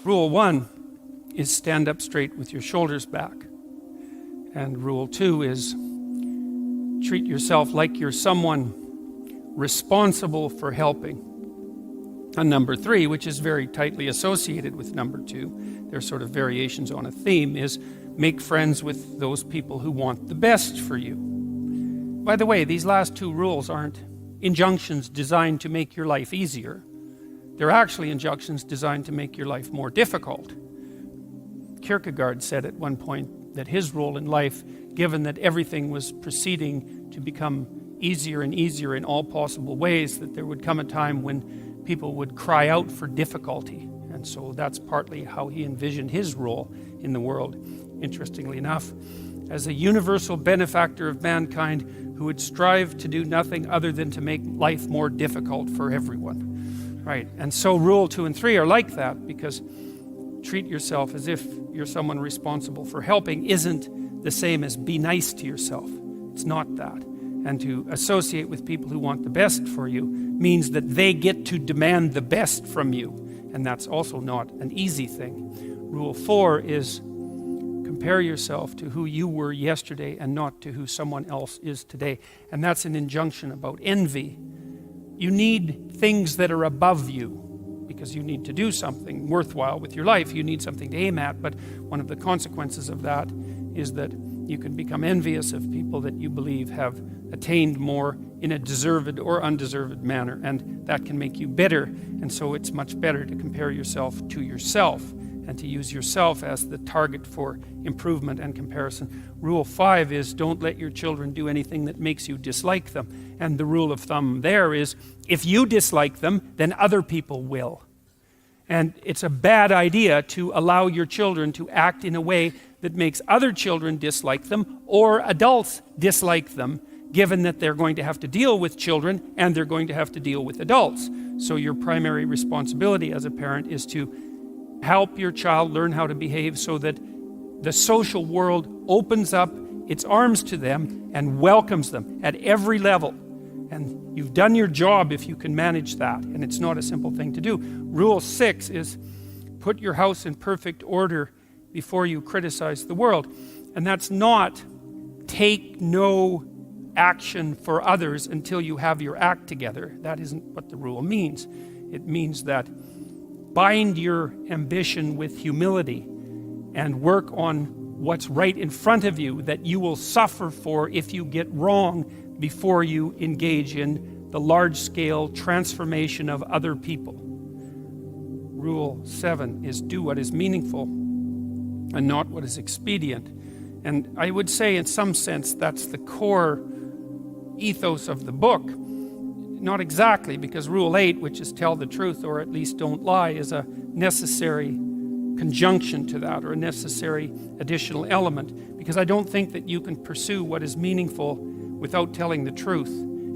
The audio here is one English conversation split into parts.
Rule 1 is stand up straight with your shoulders back. And rule 2 is treat yourself like you're someone responsible for helping. And number 3, which is very tightly associated with number 2, they're sort of variations on a theme, is make friends with those people who want the best for you. By the way, these last 2 rules aren't injunctions designed to make your life easier. They're actually injunctions designed to make your life more difficult. Kierkegaard said at one point that his role in life, given that everything was proceeding to become easier and easier in all possible ways, that there would come a time when people would cry out for difficulty. And so that's partly how he envisioned his role in the world, interestingly enough, as a universal benefactor of mankind who would strive to do nothing other than to make life more difficult for everyone. Right, and so rule 2 and 3 are like that, because treat yourself as if you're someone responsible for helping isn't the same as be nice to yourself. It's not that. And to associate with people who want the best for you means that they get to demand the best from you. And that's also not an easy thing. Rule 4 is compare yourself to who you were yesterday and not to who someone else is today. And that's an injunction about envy. You need things that are above you because you need to do something worthwhile with your life. You need something to aim at, but one of the consequences of that is that you can become envious of people that you believe have attained more in a deserved or undeserved manner, and that can make you bitter. And so it's much better to compare yourself to yourself and to use yourself as the target for improvement and comparison. Rule 5 is don't let your children do anything that makes you dislike them. And the rule of thumb there is if you dislike them, then other people will. And it's a bad idea to allow your children to act in a way that makes other children dislike them or adults dislike them, given that they're going to have to deal with children and they're going to have to deal with adults. So your primary responsibility as a parent is to help your child learn how to behave so that the social world opens up its arms to them and welcomes them at every level. And you've done your job if you can manage that, and it's not a simple thing to do. Rule 6 is put your house in perfect order before you criticize the world. And that's not take no action for others until you have your act together. That isn't what the rule means. It means that bind your ambition with humility and work on what's right in front of you that you will suffer for if you get wrong before you engage in the large-scale transformation of other people. Rule 7 is do what is meaningful and not what is expedient. And I would say in some sense that's the core ethos of the book. Not exactly, because rule 8, which is tell the truth or at least don't lie, is a necessary conjunction to that, or a necessary additional element, because I don't think that you can pursue what is meaningful without telling the truth.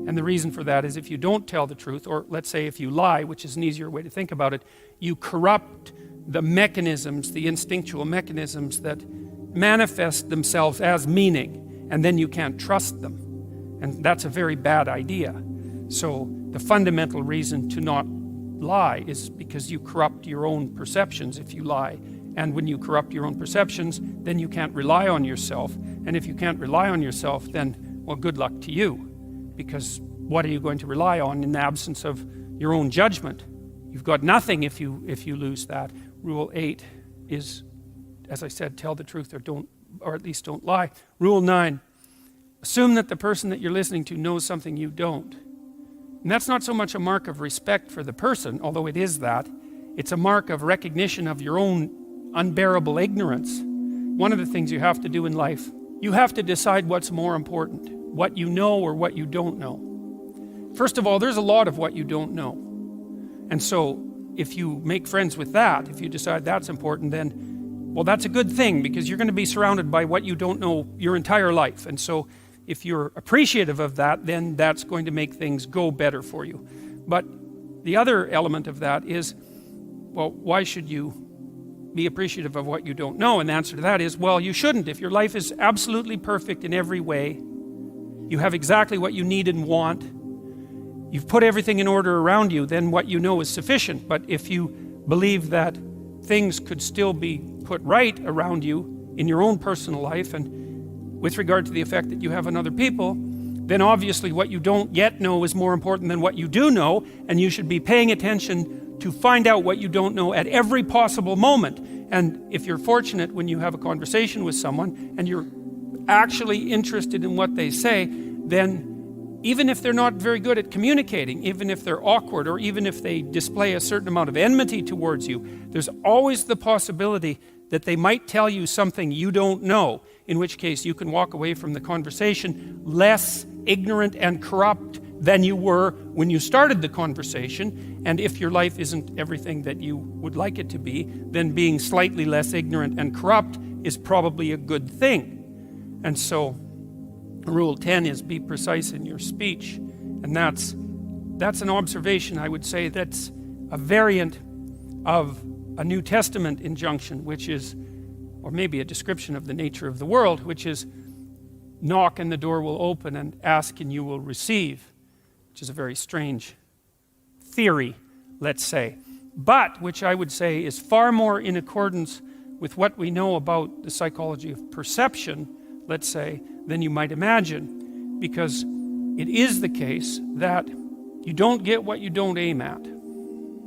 And the reason for that is if you don't tell the truth, or let's say if you lie, which is an easier way to think about it, you corrupt the mechanisms, the instinctual mechanisms that manifest themselves as meaning, and then you can't trust them. And that's a very bad idea. So the fundamental reason to not lie is because you corrupt your own perceptions if you lie. And when you corrupt your own perceptions, then you can't rely on yourself. And if you can't rely on yourself, then, well, good luck to you. Because what are you going to rely on in the absence of your own judgment? You've got nothing if you lose that. Rule 8 is, as I said, tell the truth or at least don't lie. Rule 9, assume that the person that you're listening to knows something you don't. And that's not so much a mark of respect for the person, although it is that. It's a mark of recognition of your own unbearable ignorance. One of the things you have to do in life, you have to decide what's more important, what you know or what you don't know. First of all, there's a lot of what you don't know. And so if you make friends with that, if you decide that's important, then, well, that's a good thing, because you're going to be surrounded by what you don't know your entire life. And so if you're appreciative of that, then that's going to make things go better for you. But the other element of that is, well, why should you be appreciative of what you don't know? And the answer to that is, well, you shouldn't. If your life is absolutely perfect in every way, you have exactly what you need and want, you've put everything in order around you, then what you know is sufficient. But if you believe that things could still be put right around you in your own personal life and with regard to the effect that you have on other people, then obviously what you don't yet know is more important than what you do know, and you should be paying attention to find out what you don't know at every possible moment. And if you're fortunate when you have a conversation with someone and you're actually interested in what they say, then even if they're not very good at communicating, even if they're awkward, or even if they display a certain amount of enmity towards you, there's always the possibility that they might tell you something you don't know, in which case you can walk away from the conversation less ignorant and corrupt than you were when you started the conversation. And if your life isn't everything that you would like it to be, then being slightly less ignorant and corrupt is probably a good thing. And so Rule 10 is be precise in your speech. And that's an observation, I would say, that's a variant of a New Testament injunction, which is, or maybe a description of the nature of the world, which is knock and the door will open, and ask and you will receive, which is a very strange theory, let's say, but which I would say is far more in accordance with what we know about the psychology of perception, let's say, than you might imagine, because it is the case that you don't get what you don't aim at.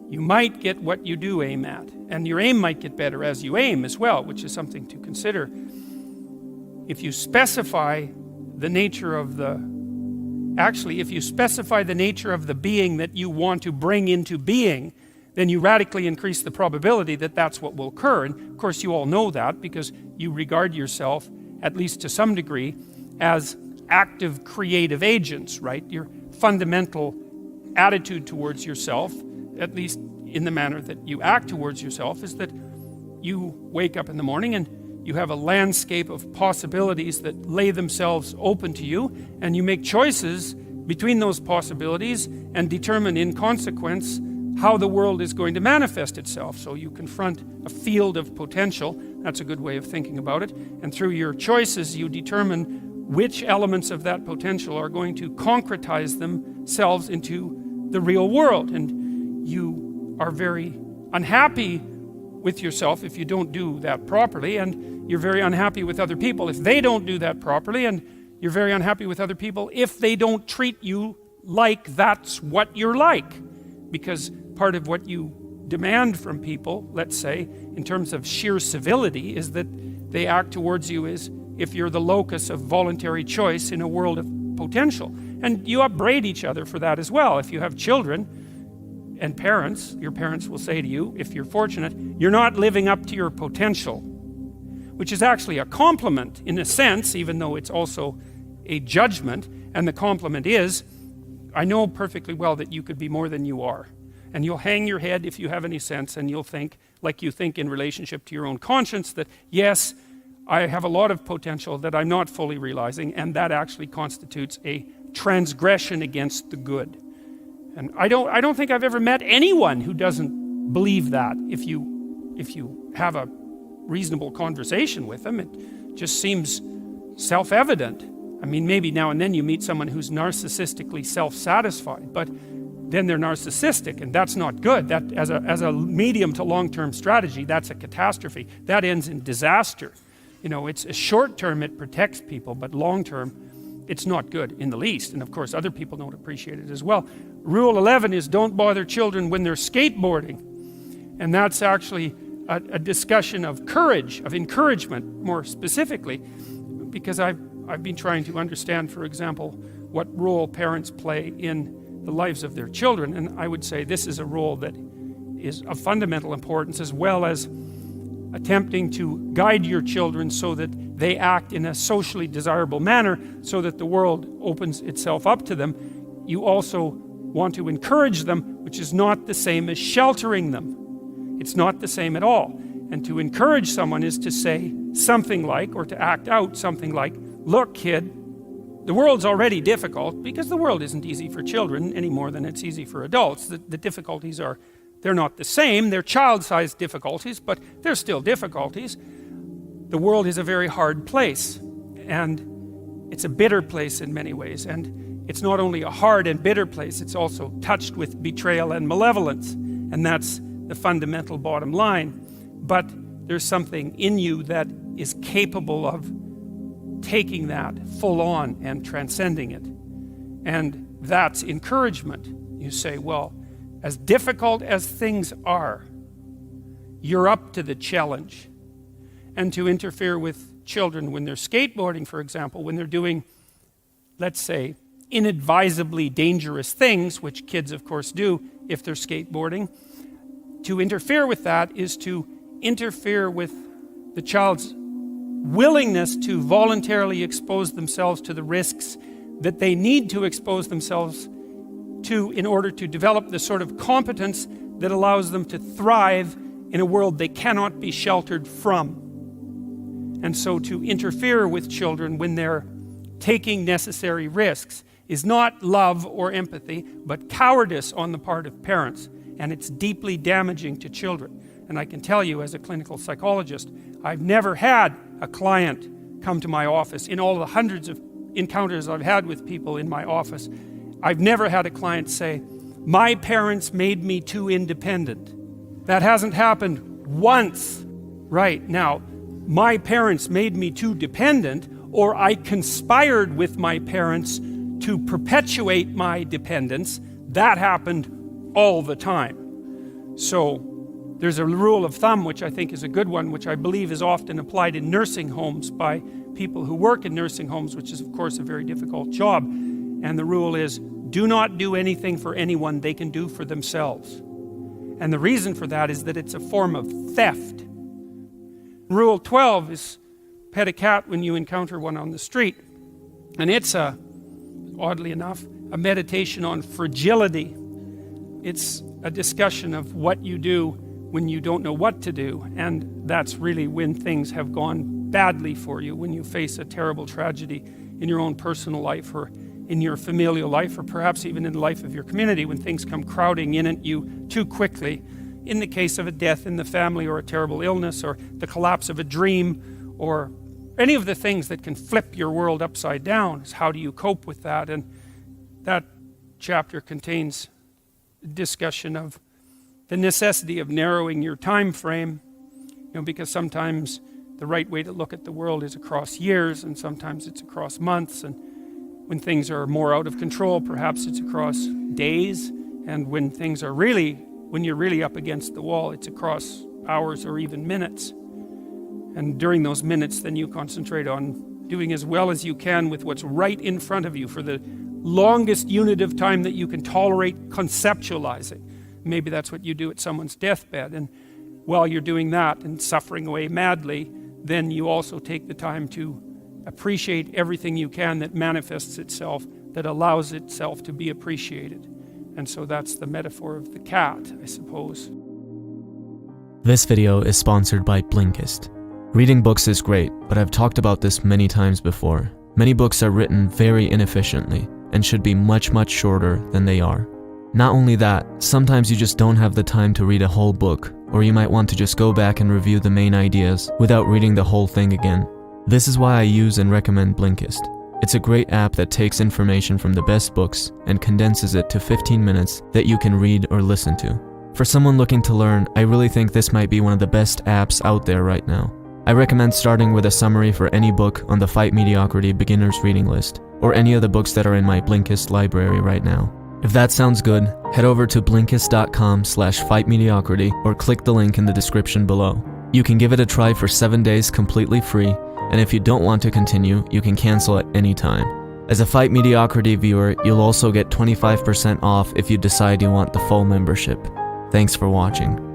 You might get what you do aim at, and your aim might get better as you aim as well, which is something to consider. If you specify the nature of the being that you want to bring into being, then you radically increase the probability that that's what will occur. And of course you all know that because you regard yourself, at least to some degree, as active creative agents, right? Your fundamental attitude towards yourself, at least in the manner that you act towards yourself, is that you wake up in the morning and you have a landscape of possibilities that lay themselves open to you, and you make choices between those possibilities and determine in consequence how the world is going to manifest itself. So you confront a field of potential. That's a good way of thinking about it. And through your choices, you determine which elements of that potential are going to concretize themselves into the real world. And you are very unhappy with yourself if you don't do that properly, and you're very unhappy with other people if they don't do that properly, and you're very unhappy with other people if they don't treat you like that's what you're like. Because part of what you demand from people, let's say, in terms of sheer civility, is that they act towards you as if you're the locus of voluntary choice in a world of potential. And you upbraid each other for that as well. If you have children and parents, your parents will say to you, if you're fortunate, you're not living up to your potential, which is actually a compliment in a sense, even though it's also a judgment. And the compliment is, I know perfectly well that you could be more than you are. And you'll hang your head if you have any sense, and you'll think, like you think in relationship to your own conscience, that yes, I have a lot of potential that I'm not fully realizing, and that actually constitutes a transgression against the good. And I don't think I've ever met anyone who doesn't believe that. If you have a reasonable conversation with them, it just seems self-evident. I mean, maybe now and then you meet someone who's narcissistically self-satisfied, but then they're narcissistic, and that's not good. That as a medium to long-term strategy, that's a catastrophe. That ends in disaster. You know, it's a short term, it protects people, but long term, it's not good in the least. And of course, other people don't appreciate it as well. Rule 11 is don't bother children when they're skateboarding. And that's actually a discussion of courage, of encouragement more specifically, because I've been trying to understand, for example, what role parents play in the lives of their children. And I would say this is a role that is of fundamental importance, as well as attempting to guide your children so that they act in a socially desirable manner so that the world opens itself up to them. You also want to encourage them, which is not the same as sheltering them. It's not the same at all. And to encourage someone is to say something like, or to act out something like, look, kid, the world's already difficult, because the world isn't easy for children any more than it's easy for adults. The difficulties are, they're not the same. They're child-sized difficulties, but they're still difficulties. The world is a very hard place, and it's a bitter place in many ways. And it's not only a hard and bitter place, it's also touched with betrayal and malevolence. And that's the fundamental bottom line. but there's something in you that is capable of taking that full on and transcending it. And that's encouragement. You say, well, as difficult as things are, you're up to the challenge. And to interfere with children when they're skateboarding, for example, when they're doing, let's say, inadvisably dangerous things, which kids of course do if they're skateboarding, to interfere with that is to interfere with the child's willingness to voluntarily expose themselves to the risks that they need to expose themselves to in order to develop the sort of competence that allows them to thrive in a world they cannot be sheltered from. And so to interfere with children when they're taking necessary risks is not love or empathy, but cowardice on the part of parents, and it's deeply damaging to children. And I can tell you, as a clinical psychologist, I've never had a client come to my office. In all the hundreds of encounters I've had with people in my office, I've never had a client say, my parents made me too independent. That hasn't happened once. Right, now, my parents made me too dependent, or I conspired with my parents to perpetuate my dependence. That happened all the time. So there's a rule of thumb, which I think is a good one, which I believe is often applied in nursing homes by people who work in nursing homes, which is of course a very difficult job. And the rule is, do not do anything for anyone they can do for themselves. And the reason for that is that it's a form of theft. Rule 12 is pet a cat when you encounter one on the street. And it's oddly enough, a meditation on fragility. It's a discussion of what you do when you don't know what to do. And that's really when things have gone badly for you, when you face a terrible tragedy in your own personal life or in your familial life, or perhaps even in the life of your community, when things come crowding in at you too quickly. In the case of a death in the family, or a terrible illness, or the collapse of a dream, or any of the things that can flip your world upside down, is how do you cope with that? And that chapter contains a discussion of the necessity of narrowing your time frame, because sometimes the right way to look at the world is across years, and sometimes it's across months, and when things are more out of control, perhaps it's across days, and when you're really up against the wall, it's across hours or even minutes. And during those minutes, then you concentrate on doing as well as you can with what's right in front of you for the longest unit of time that you can tolerate conceptualizing. Maybe that's what you do at someone's deathbed. And while you're doing that and suffering away madly, then you also take the time to appreciate everything you can that manifests itself, that allows itself to be appreciated. And so that's the metaphor of the cat, I suppose. This video is sponsored by Blinkist. Reading books is great, but I've talked about this many times before. Many books are written very inefficiently and should be much shorter than they are. Not only that, sometimes you just don't have the time to read a whole book, or you might want to just go back and review the main ideas without reading the whole thing again. This is why I use and recommend Blinkist. It's a great app that takes information from the best books and condenses it to 15 minutes that you can read or listen to. For someone looking to learn, I really think this might be one of the best apps out there right now. I recommend starting with a summary for any book on the Fight Mediocrity Beginner's Reading List, or any of the books that are in my Blinkist library right now. If that sounds good, head over to blinkist.com/fightmediocrity or click the link in the description below. You can give it a try for 7 days completely free, and if you don't want to continue, you can cancel at any time. As a Fight Mediocrity viewer, you'll also get 25% off if you decide you want the full membership. Thanks for watching.